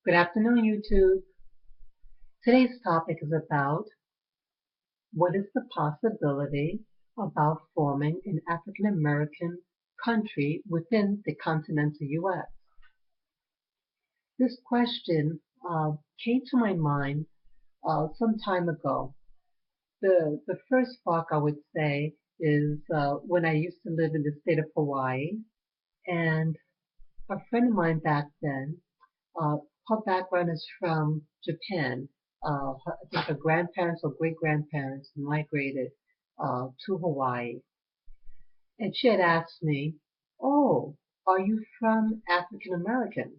Good afternoon, YouTube. Today's topic is about what is the possibility about forming an African American country within the continental U.S. This question came to my mind some time ago. The first spark I would say is when I used to live in the state of Hawaii, and a friend of mine back then, Uh, her background is from Japan. I think her grandparents or great grandparents migrated to Hawaii. And she had asked me, "Oh, are you from African American?"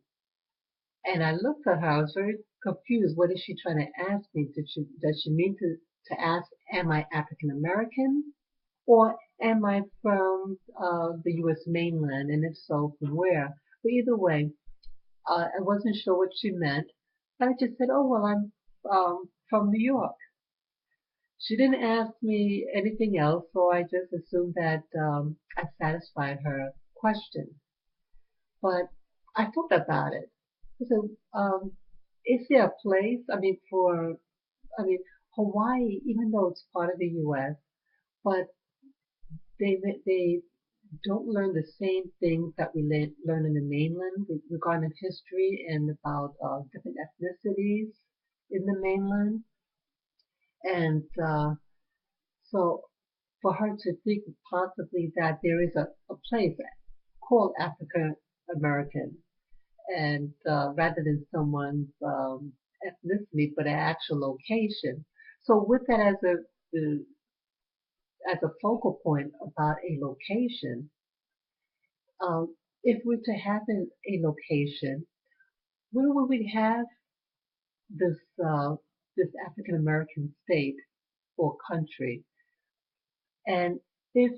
And I looked at her, I was very confused. What is she trying to ask me? Does she mean to ask, am I African American? Or am I from the US mainland? And if so, from where? But either way, I wasn't sure what she meant. I just said, "Oh, well, I'm from New York." She didn't ask me anything else, so I just assumed that I satisfied her question. But I thought about it. So, is there a place? I mean, Hawaii, even though it's part of the U.S., but they don't learn the same things that we learn in the mainland regarding history and about different ethnicities in the mainland. And so for her to think possibly that there is a place called African American, and rather than someone's ethnicity, but an actual location. So with that as a focal point about a location, if we're to have a location, where would we have this this African American state or country? And if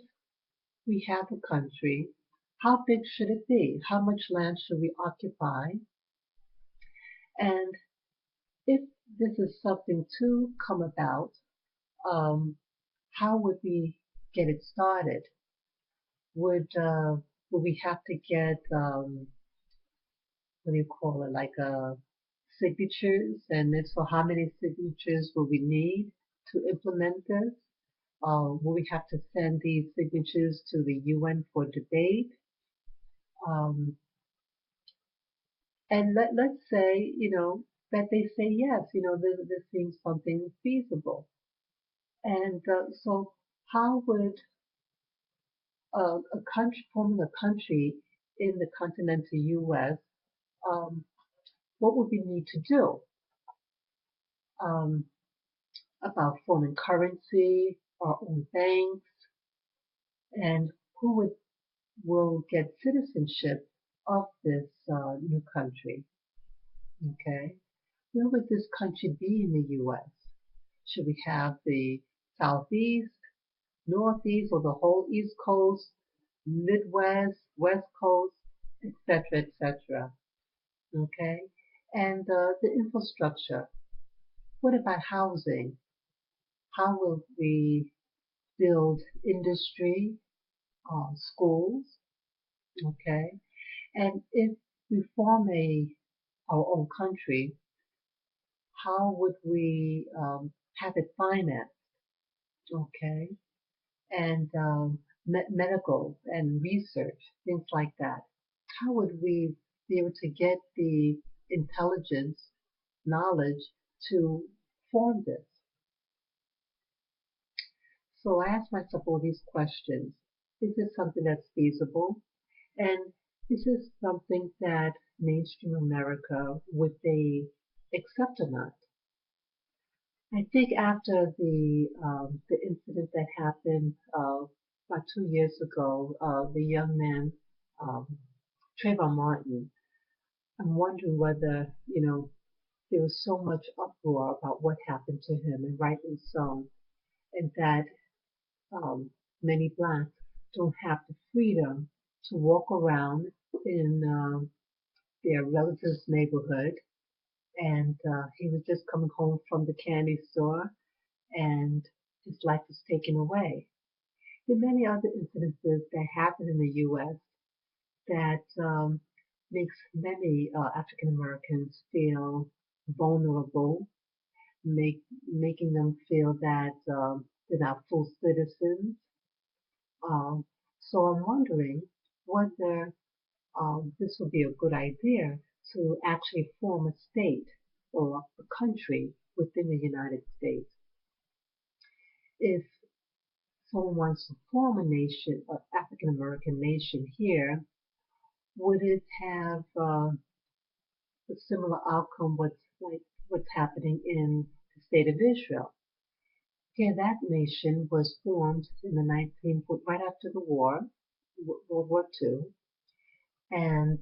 we have a country, how big should it be? How much land should we occupy? And if this is something to come about, um, how would we get it started? Would we have to get what do you call it, like signatures? And if so, how many signatures will we need to implement this? Will we have to send these signatures to the UN for debate? Um, and let's say, that they say yes, this seems something feasible. And so, how would a country forming a country in the continental U.S. Um, what would we need to do um, about forming currency, our own banks, and who will get citizenship of this new country? Okay, where would this country be in the U.S.? Should we have the Southeast, Northeast, or the whole East Coast, Midwest, West Coast, etc., etc.? Okay, and the infrastructure. What about housing? How will we build industry, schools? Okay, and if we form our own country, how would we have it financed? Okay, and medical and research, things like that. How would we be able to get the intelligence, knowledge to form this? So I ask myself all these questions. Is this something that's feasible? And is this something that mainstream America would they accept or not? I think after the incident that happened about 2 years ago, the young man Trayvon Martin, I'm wondering whether there was so much uproar about what happened to him, and rightly so, and that many blacks don't have the freedom to walk around in their relative's neighborhood. And he was just coming home from the candy store, and his life was taken away. There are many other incidences that happen in the U.S. that makes many African Americans feel vulnerable, making them feel that they're not full citizens. Um, so I'm wondering whether this would be a good idea to actually form a state or a country within the United States. If someone wants to form a nation, an African American nation here, would it have a similar outcome what's happening in the state of Israel? Yeah, that nation was formed in the 19 right after the war, World War II, and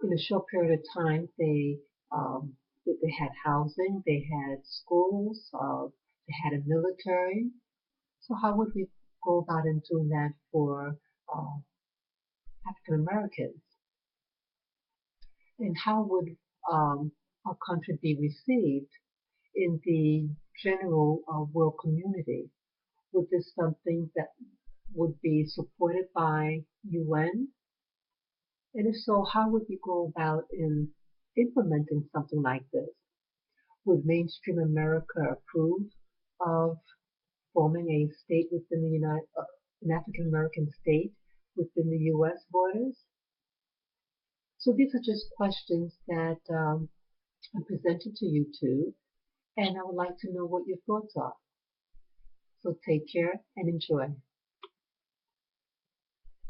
in a short period of time, um, they had housing, they had schools, they had a military. So how would we go about in doing that for uh, African Americans? And how would our country be received in the general world community? Would this something that would be supported by UN? And if so, how would we go about in implementing something like this? Would mainstream America approve of forming a state within the an African American state within the U.S. borders? So these are just questions that I presented to you two, and I would like to know what your thoughts are. So take care and enjoy.